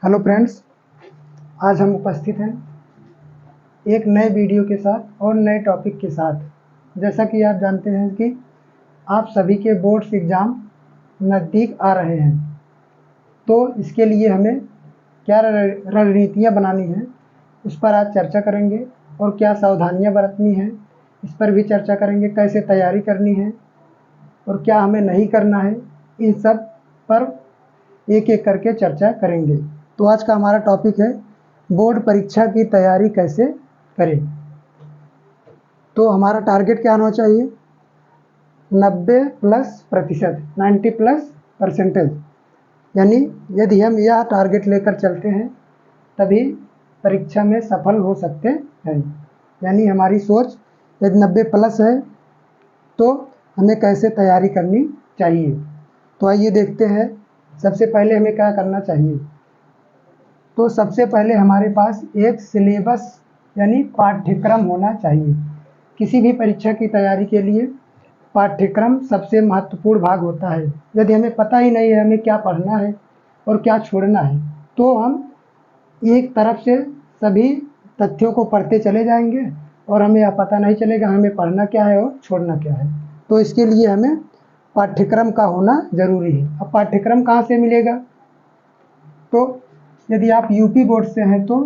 Hello friends, आज हम उपस्थित हैं एक नए वीडियो के साथ और नए टॉपिक के साथ। जैसा कि आप जानते हैं कि आप सभी के बोर्ड्स एग्ज़ाम नज़दीक आ रहे हैं, तो इसके लिए हमें क्या रणनीतियाँ बनानी हैं उस पर आज चर्चा करेंगे और क्या सावधानियाँ बरतनी हैं इस पर भी चर्चा करेंगे। कैसे तैयारी करनी है और क्या हमें नहीं करना है, इन सब पर एक एक करके चर्चा करेंगे। तो आज का हमारा टॉपिक है बोर्ड परीक्षा की तैयारी कैसे करें। तो हमारा टारगेट क्या होना चाहिए? 90+%, 90+%। यानी यदि हम यह टारगेट लेकर चलते हैं तभी परीक्षा में सफल हो सकते हैं। यानी हमारी सोच यदि 90+ है तो हमें कैसे तैयारी करनी चाहिए। तो आइए देखते हैं सबसे पहले हमें क्या करना चाहिए। तो सबसे पहले हमारे पास एक सिलेबस यानी पाठ्यक्रम होना चाहिए। किसी भी परीक्षा की तैयारी के लिए पाठ्यक्रम सबसे महत्वपूर्ण भाग होता है। यदि हमें पता ही नहीं है हमें क्या पढ़ना है और क्या छोड़ना है, तो हम एक तरफ से सभी तथ्यों को पढ़ते चले जाएंगे और हमें यह पता नहीं चलेगा हमें पढ़ना क्या है और छोड़ना क्या है। तो इसके लिए हमें पाठ्यक्रम का होना ज़रूरी है। अब पाठ्यक्रम कहाँ से मिलेगा? तो यदि आप यूपी बोर्ड से हैं तो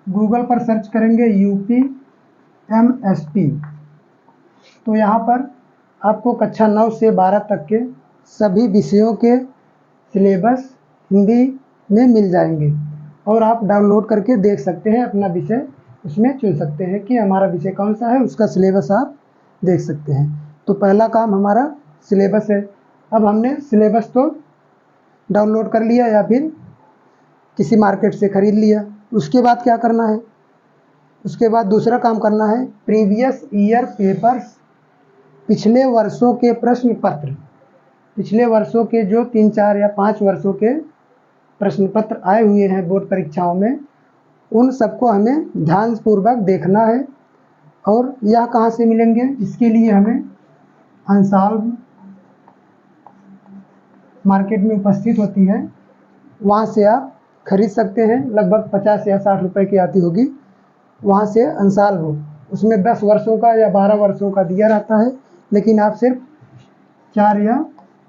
गूगल पर सर्च करेंगे UPMSP, तो यहाँ पर आपको कक्षा 9 से 12 तक के सभी विषयों के सिलेबस हिंदी में मिल जाएंगे और आप डाउनलोड करके देख सकते हैं। अपना विषय उसमें चुन सकते हैं कि हमारा विषय कौन सा है, उसका सिलेबस आप देख सकते हैं। तो पहला काम हमारा सिलेबस है। अब हमने सिलेबस तो डाउनलोड कर लिया या फिर किसी मार्केट से ख़रीद लिया। उसके बाद क्या करना है? उसके बाद दूसरा काम करना है प्रीवियस ईयर पेपर्स, पिछले वर्षों के प्रश्न पत्र। पिछले वर्षों के जो 3, 4 या 5 वर्षों के प्रश्न पत्र आए हुए हैं बोर्ड परीक्षाओं में, उन सबको हमें ध्यानपूर्वक देखना है। और यह कहाँ से मिलेंगे? इसके लिए हमें अनसॉल्व मार्केट में उपस्थित होती है, वहाँ से आप खरीद सकते हैं। लगभग 50 या 60 रुपए की आती होगी। वहाँ से अनसॉल्व हो, उसमें 10 वर्षों का या 12 वर्षों का दिया रहता है, लेकिन आप सिर्फ 4 या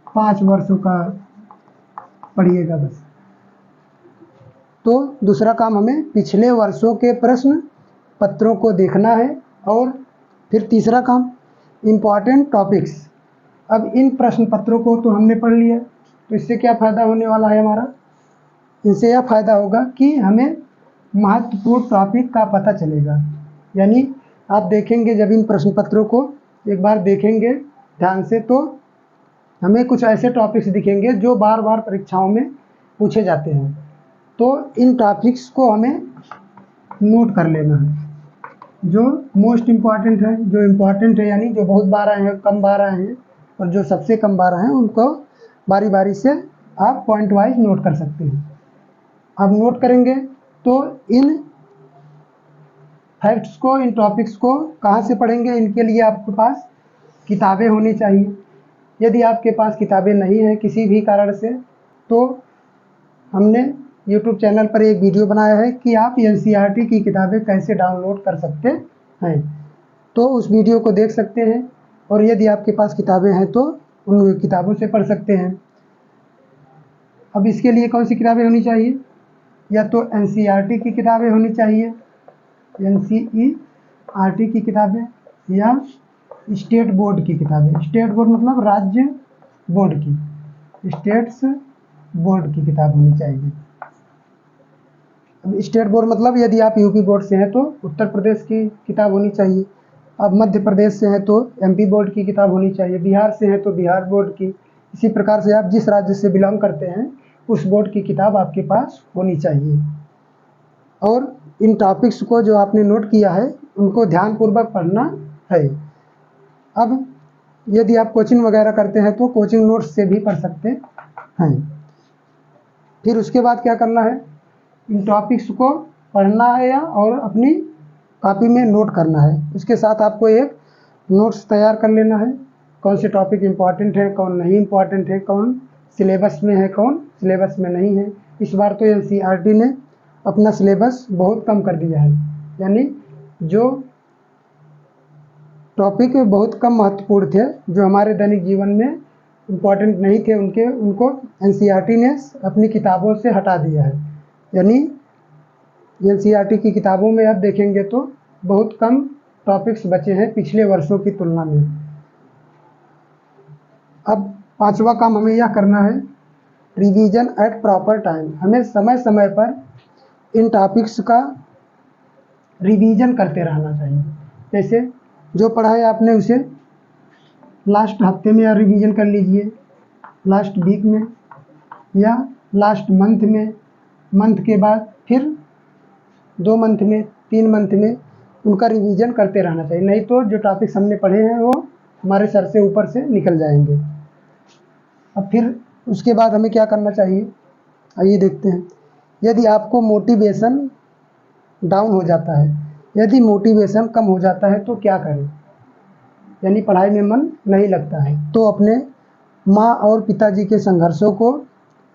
5 वर्षों का पढ़िएगा बस। तो दूसरा काम हमें पिछले वर्षों के प्रश्न पत्रों को देखना है। और फिर तीसरा काम इम्पॉर्टेंट टॉपिक्स। अब इन प्रश्न पत्रों को तो हमने पढ़ लिया, तो इससे क्या फ़ायदा होने वाला है हमारा? इससे यह फ़ायदा होगा कि हमें महत्वपूर्ण टॉपिक का पता चलेगा। यानी आप देखेंगे जब इन प्रश्न पत्रों को एक बार देखेंगे ध्यान से, तो हमें कुछ ऐसे टॉपिक्स दिखेंगे जो बार बार परीक्षाओं में पूछे जाते हैं। तो इन टॉपिक्स को हमें नोट कर लेना है, जो मोस्ट इम्पॉर्टेंट है, जो इम्पॉर्टेंट है यानी जो बहुत बार आए हैं, कम बार आए हैं, और जो सबसे कम बार आए हैं उनको बारी बारी से आप पॉइंट वाइज नोट कर सकते हैं। अब नोट करेंगे तो इन फैक्ट्स को, इन टॉपिक्स को कहाँ से पढ़ेंगे? इनके लिए आपके पास किताबें होनी चाहिए। यदि आपके पास किताबें नहीं हैं किसी भी कारण से, तो हमने YouTube चैनल पर एक वीडियो बनाया है कि आप NCERT की किताबें कैसे डाउनलोड कर सकते हैं, तो उस वीडियो को देख सकते हैं। और यदि आपके पास किताबें हैं तो उन किताबों से पढ़ सकते हैं। अब इसके लिए कौन सी किताबें होनी चाहिए? या तो NCERT की किताबें होनी चाहिए, NCERT की किताबें, या स्टेट बोर्ड की किताबें। स्टेट बोर्ड मतलब राज्य बोर्ड की, स्टेट्स बोर्ड की किताब होनी चाहिए। अब स्टेट बोर्ड मतलब यदि आप यूपी बोर्ड से हैं तो उत्तर प्रदेश की किताब होनी चाहिए। अब मध्य प्रदेश से हैं तो MP बोर्ड की किताब होनी चाहिए। बिहार से हैं तो बिहार बोर्ड की। इसी प्रकार से आप जिस राज्य से बिलोंग करते हैं उस बोर्ड की किताब आपके पास होनी चाहिए। और इन टॉपिक्स को जो आपने नोट किया है उनको ध्यानपूर्वक पढ़ना है। अब यदि आप कोचिंग वगैरह करते हैं तो कोचिंग नोट्स से भी पढ़ सकते हैं। फिर उसके बाद क्या करना है? इन टॉपिक्स को पढ़ना है और अपनी कॉपी में नोट करना है। उसके साथ आपको एक नोट्स तैयार कर लेना है, कौन से टॉपिक इम्पॉर्टेंट है, कौन नहीं इम्पॉर्टेंट है, कौन सिलेबस में है, कौन सिलेबस में नहीं है। इस बार तो एनसीईआरटी ने अपना सिलेबस बहुत कम कर दिया है, यानी जो टॉपिक बहुत कम महत्वपूर्ण थे, जो हमारे दैनिक जीवन में इम्पॉर्टेंट नहीं थे, उनको एनसीईआरटी ने अपनी किताबों से हटा दिया है। यानी एनसीईआरटी की किताबों में आप देखेंगे तो बहुत कम टॉपिक्स बचे हैं पिछले वर्षों की तुलना में। अब पांचवा काम हमें यह करना है, रिवीजन एट प्रॉपर टाइम। हमें समय समय पर इन टॉपिक्स का रिवीजन करते रहना चाहिए। जैसे जो पढ़ा है आपने उसे लास्ट हफ्ते में या रिवीजन कर लीजिए, लास्ट वीक में या लास्ट मंथ में, मंथ के बाद फिर 2 मंथ में, 3 मंथ में उनका रिवीजन करते रहना चाहिए। नहीं तो जो टॉपिक्स हमने पढ़े हैं वो हमारे सर से ऊपर से निकल जाएंगे। अब फिर उसके बाद हमें क्या करना चाहिए, आइए देखते हैं। यदि आपको मोटिवेशन डाउन हो जाता है, यदि मोटिवेशन कम हो जाता है तो क्या करें, यानी पढ़ाई में मन नहीं लगता है, तो अपने माँ और पिताजी के संघर्षों को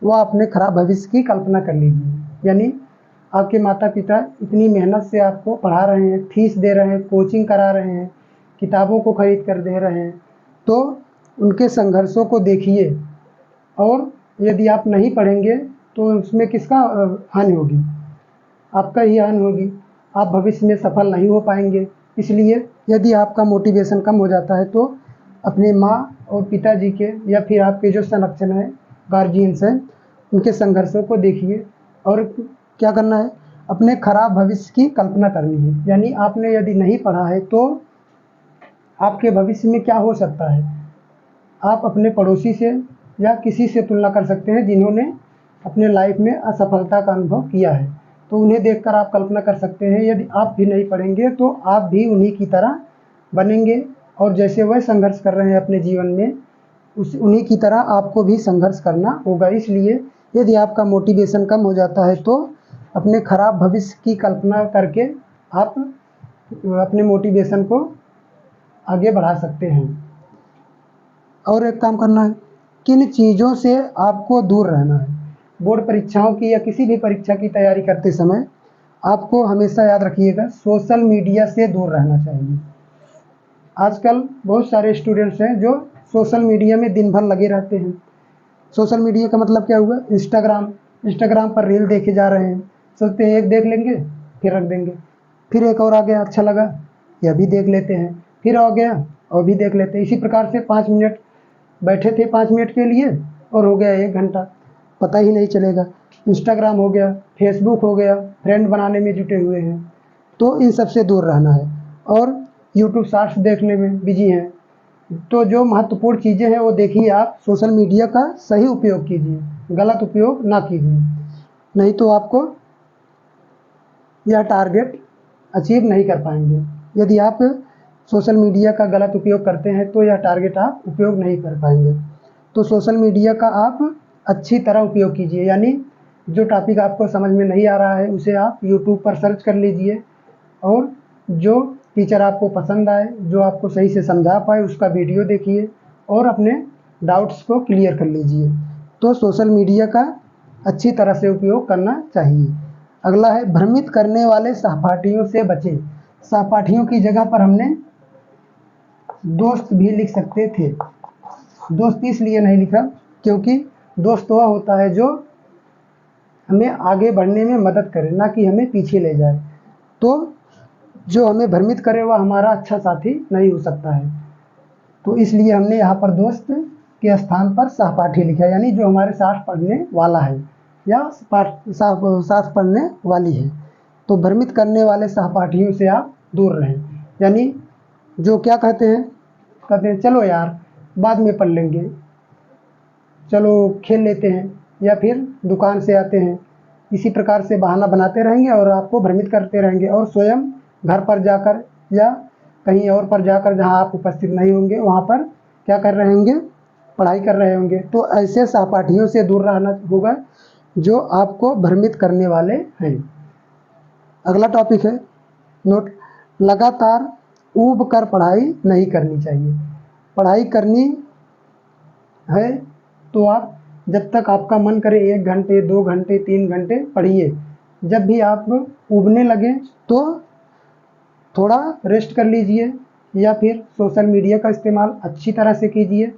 व अपने खराब भविष्य की कल्पना कर लीजिए। यानी आपके माता पिता इतनी मेहनत से आपको पढ़ा रहे हैं, फीस दे रहे हैं, कोचिंग करा रहे हैं, किताबों को खरीद कर दे रहे हैं, तो उनके संघर्षों को देखिए। और यदि आप नहीं पढ़ेंगे तो उसमें किसका हानि होगी, आपका ही हानि होगी, आप भविष्य में सफल नहीं हो पाएंगे। इसलिए यदि आपका मोटिवेशन कम हो जाता है तो अपने माँ और पिताजी के या फिर आपके जो संरक्षण है, गार्जियंस हैं, उनके संघर्षों को देखिए। और क्या करना है, अपने खराब भविष्य की कल्पना करनी है। यानी आपने यदि नहीं पढ़ा है तो आपके भविष्य में क्या हो सकता है, आप अपने पड़ोसी से या किसी से तुलना कर सकते हैं जिन्होंने अपने लाइफ में असफलता का अनुभव किया है। तो उन्हें देखकर आप कल्पना कर सकते हैं, यदि आप भी नहीं पढ़ेंगे तो आप भी उन्हीं की तरह बनेंगे, और जैसे वह संघर्ष कर रहे हैं अपने जीवन में, उन्हीं की तरह आपको भी संघर्ष करना होगा। इसलिए यदि आपका मोटिवेशन कम हो जाता है तो अपने खराब भविष्य की कल्पना करके आप अपने मोटिवेशन को आगे बढ़ा सकते हैं। और एक काम करना है, किन चीज़ों से आपको दूर रहना है। बोर्ड परीक्षाओं की या किसी भी परीक्षा की तैयारी करते समय आपको हमेशा याद रखिएगा, सोशल मीडिया से दूर रहना चाहिए। आजकल बहुत सारे स्टूडेंट्स हैं जो सोशल मीडिया में दिन भर लगे रहते हैं। सोशल मीडिया का मतलब क्या हुआ, इंस्टाग्राम पर रील देखे जा रहे हैं, सोचते हैं एक देख लेंगे फिर रख देंगे, फिर एक और आ गया अच्छा लगा यह भी देख लेते हैं, फिर आ गया और भी देख लेते हैं। इसी प्रकार से 5 मिनट बैठे थे 5 मिनट के लिए और हो गया 1 घंटा, पता ही नहीं चलेगा। इंस्टाग्राम हो गया, फेसबुक हो गया, फ्रेंड बनाने में जुटे हुए हैं, तो इन सब से दूर रहना है। और यूट्यूब शॉर्ट्स देखने में बिजी हैं, तो जो महत्वपूर्ण चीज़ें हैं वो देखिए। आप सोशल मीडिया का सही उपयोग कीजिए, गलत उपयोग ना कीजिए, नहीं तो आपको यह टारगेट अचीव नहीं कर पाएंगे। यदि आप सोशल मीडिया का गलत उपयोग करते हैं तो यह टारगेट आप उपयोग नहीं कर पाएंगे। तो सोशल मीडिया का आप अच्छी तरह उपयोग कीजिए। यानी जो टॉपिक आपको समझ में नहीं आ रहा है उसे आप यूट्यूब पर सर्च कर लीजिए, और जो टीचर आपको पसंद आए, जो आपको सही से समझा पाए, उसका वीडियो देखिए और अपने डाउट्स को क्लियर कर लीजिए। तो सोशल मीडिया का अच्छी तरह से उपयोग करना चाहिए। अगला है, भ्रमित करने वाले सहपाठियों से बचें। सहपाठियों की जगह पर हमने दोस्त भी लिख सकते थे। दोस्त इसलिए नहीं लिखा क्योंकि दोस्त वह होता है जो हमें आगे बढ़ने में मदद करे, ना कि हमें पीछे ले जाए। तो जो हमें भ्रमित करे वह हमारा अच्छा साथी नहीं हो सकता है। तो इसलिए हमने यहाँ पर दोस्त के स्थान पर सहपाठी लिखा, यानी जो हमारे साथ पढ़ने वाला है या साथ पढ़ने वाली है। तो भ्रमित करने वाले सहपाठियों से आप दूर रहें। यानी जो क्या कहते हैं चलो यार बाद में पढ़ लेंगे, चलो खेल लेते हैं, या फिर दुकान से आते हैं, इसी प्रकार से बहाना बनाते रहेंगे और आपको भ्रमित करते रहेंगे। और स्वयं घर पर जाकर या कहीं और पर जाकर जहां आप उपस्थित नहीं होंगे वहां पर क्या कर रहे होंगे, पढ़ाई कर रहे होंगे। तो ऐसे सहपाठियों से दूर रहना होगा जो आपको भ्रमित करने वाले हैं। अगला टॉपिक है नोट, लगातार ऊब कर पढ़ाई नहीं करनी चाहिए। पढ़ाई करनी है तो आप जब तक आपका मन करे 1 घंटे 2 घंटे 3 घंटे पढ़िए। जब भी आप ऊबने लगे तो थोड़ा रेस्ट कर लीजिए, या फिर सोशल मीडिया का इस्तेमाल अच्छी तरह से कीजिए,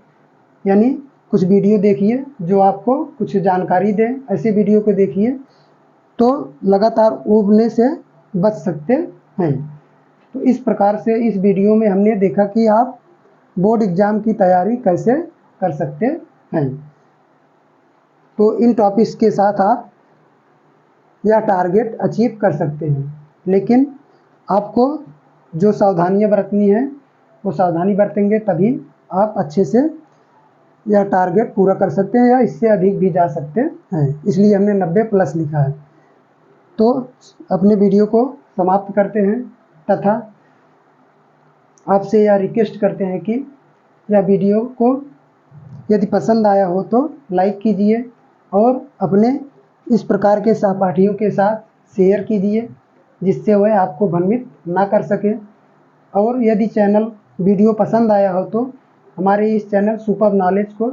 यानी कुछ वीडियो देखिए जो आपको कुछ जानकारी दें। ऐसे वीडियो को देखिए तो लगातार ऊबने से बच सकते हैं। तो इस प्रकार से इस वीडियो में हमने देखा कि आप बोर्ड एग्ज़ाम की तैयारी कैसे कर सकते हैं। तो इन टॉपिक्स के साथ आप यह टारगेट अचीव कर सकते हैं, लेकिन आपको जो सावधानियां बरतनी है वो सावधानी बरतेंगे तभी आप अच्छे से यह टारगेट पूरा कर सकते हैं, या इससे अधिक भी जा सकते हैं। इसलिए हमने 90+ लिखा है। तो अपने वीडियो को समाप्त करते हैं तथा आपसे यह रिक्वेस्ट करते हैं कि यह वीडियो को यदि पसंद आया हो तो लाइक कीजिए और अपने इस प्रकार के सहपाठियों के साथ शेयर कीजिए, जिससे वह आपको भ्रमित ना कर सके। और यदि चैनल वीडियो पसंद आया हो तो हमारे इस चैनल सुपर नॉलेज को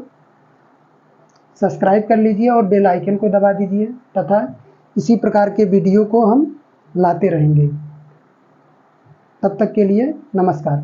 सब्सक्राइब कर लीजिए और बेल आइकन को दबा दीजिए, तथा इसी प्रकार के वीडियो को हम लाते रहेंगे। तब तक के लिए नमस्कार।